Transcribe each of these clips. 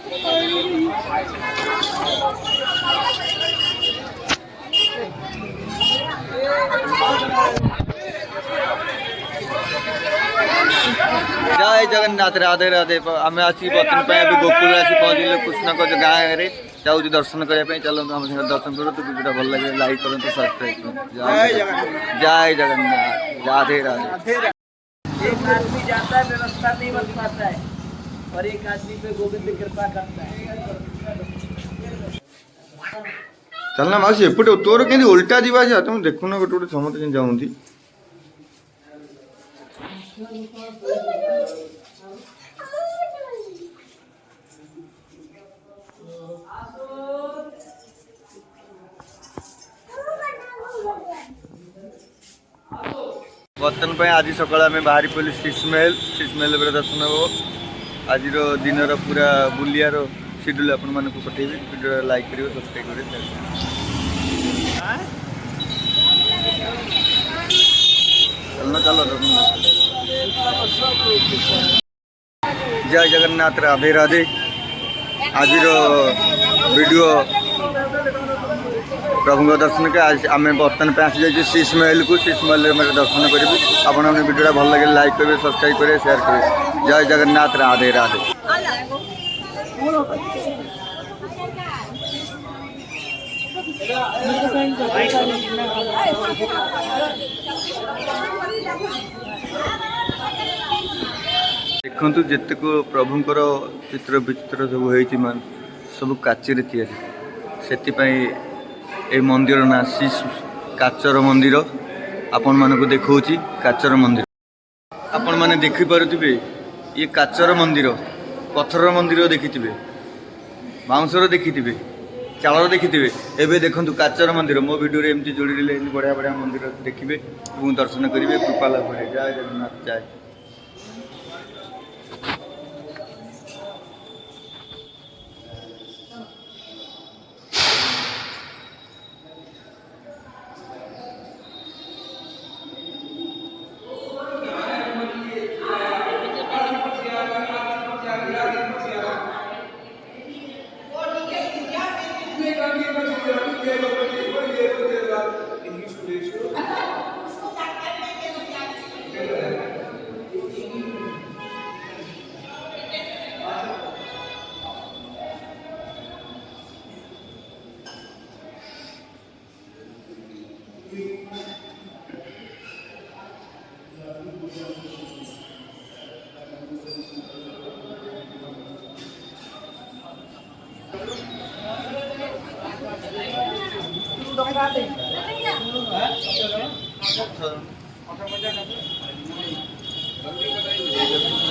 जय जगन्नाथ राधे राधे आम आसी बर्तन गोकुल आसी पहुँचल कृष्ण को गाँव में जाऊँ दर्शन करने चलते आम साथ दर्शन करूँ वीडियो भल लगे लाइक करूँ सब्सक्राइब करूँ। जय जगन्नाथ राधे राधे। एक आदमी जाता है व्यवस्था नहीं बन पाता है और एक आदमी पे गोविंद कृपा करता है। चलना मासी एपटे तोर के उल्टा जीवा तुम देखुन गोटे गोटे समस्त जाऊँगी बर्तन आज सकाल आम बाहरी पड़े शीशमहल दर्शन हो आज दिन पूरा बुलियार शेड्यूल आपण मानक पठेबी वीडियो लाइक करियो सब्सक्राइब करियो चलना चलो जय जगन्नाथ राधे राधे। आज वीडियो प्रभु दर्शन के आज आम बर्तन पे आसी जाइए शीशमहल को शीशमहल में दर्शन करूँ आपने वीडियो भल लगे लाइक करेंगे सब्सक्राइब करेंगे शेयर करेंगे। जय जगन्नाथ राधे राधे। देखु जितक प्रभुंर चित्र विचित्र सब हो मान सब काचर से मंदिर ना शीश काचर मंदिर आपण मानक देखा काचर मंदिर आपण मैंने देखिपे ये काचर मंदिर पत्थर मंदिर देखि बाउंसर देखि चाल देखि एवं देखु काचर मंदिर मो वीडियो एमती जोड़ी बढ़िया बढ़िया मंदिर देखिए दर्शन करेंगे कृपा लाभ करेंगे। जय जगन्नाथ जय।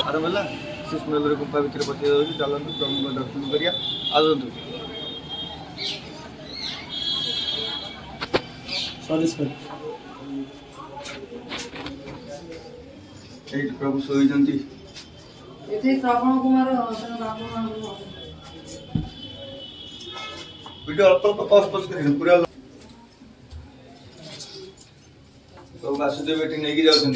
अरे बोला शीशमहल गुफा भितर पशि चलते प्रभु दर्शन करिया आसतु प्रभु शोई श्रवण कुमार वीडियो अल्प अल्प पस पस कर पूरा प्रभु वासुदेव ये नहीं जाऊँ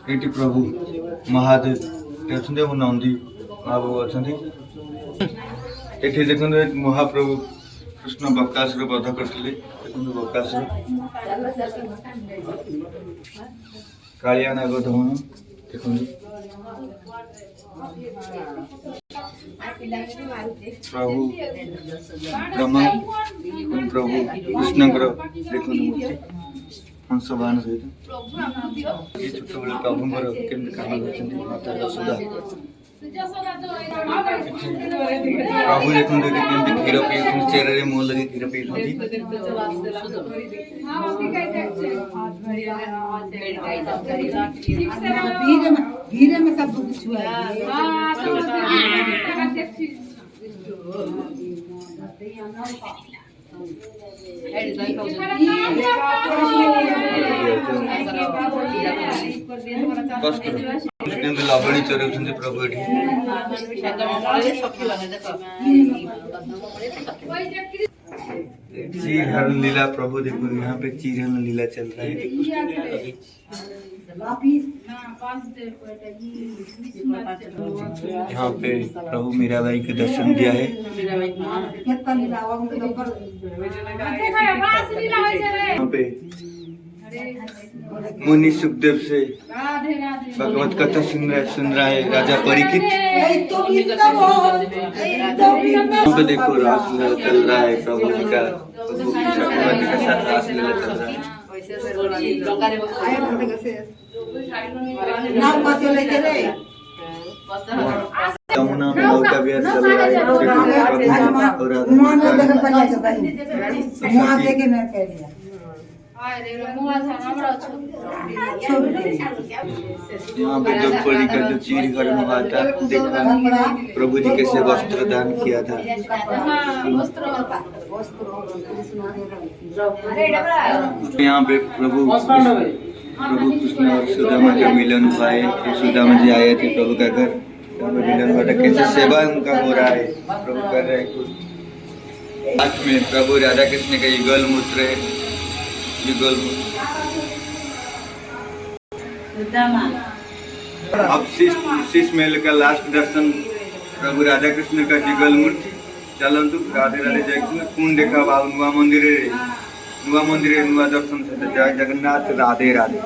ये प्रभु महादेव अच्छा नंदी महाप्रभु अच्छा ये देखो महाप्रभु कृष्ण बकासुर वध करते बकासुर कालिया नाग दमन देखो प्रभु ब्रह्मा प्रभु कृष्ण देखो मूर्ति हंसवाहन सहित ये छोट बड़े प्रभुंर केमती काम कर माता यशोदा प्रभु देखते केमती क्षीर पी चेहरे मुँह लगे क्षीर पी धीरे में सब कुछ लवणी चोर प्रभु चीरहरण लीला प्रभु देखो, यहाँ पे चीरहरण लीला चल रहा है। यहाँ पे प्रभु मीराबाई के दर्शन दिया है। यहाँ पे मुनि सुखदेव से भगवत कथा सुन रहा है राजा परीक्षित। यहाँ पे देखो रासलीला चल रहा है, प्रभु जी का भगवती के साथ रासलीला चल रहा है। यमुना में नौका विहार चल रहा है। यहाँ पे द्रौपदी का जो चीरहरण हुआ था देखा, प्रभु जी कैसे वस्त्र दान किया था। यहाँ पे प्रभु कृष्ण और सुदामा का मिलन हुआ है। सुदामा जी आए थे प्रभु का घर, यहाँ पे मिलन हुआ था। कैसे सेवा उनका हो रहा है, प्रभु कर रहे हैं कुछ। हाथ में प्रभु राधा कृष्ण का युगल मूत्र है, युगल मूत्र। अब शीश महल का लास्ट दर्शन प्रभु राधा कृष्ण का युगल मूर्ति। चलंतु राधे राधे जय कृष्ण। कौन देखा बाबू नुआ मंदिर नुआ दर्शन से जय जगन्नाथ राधे राधे।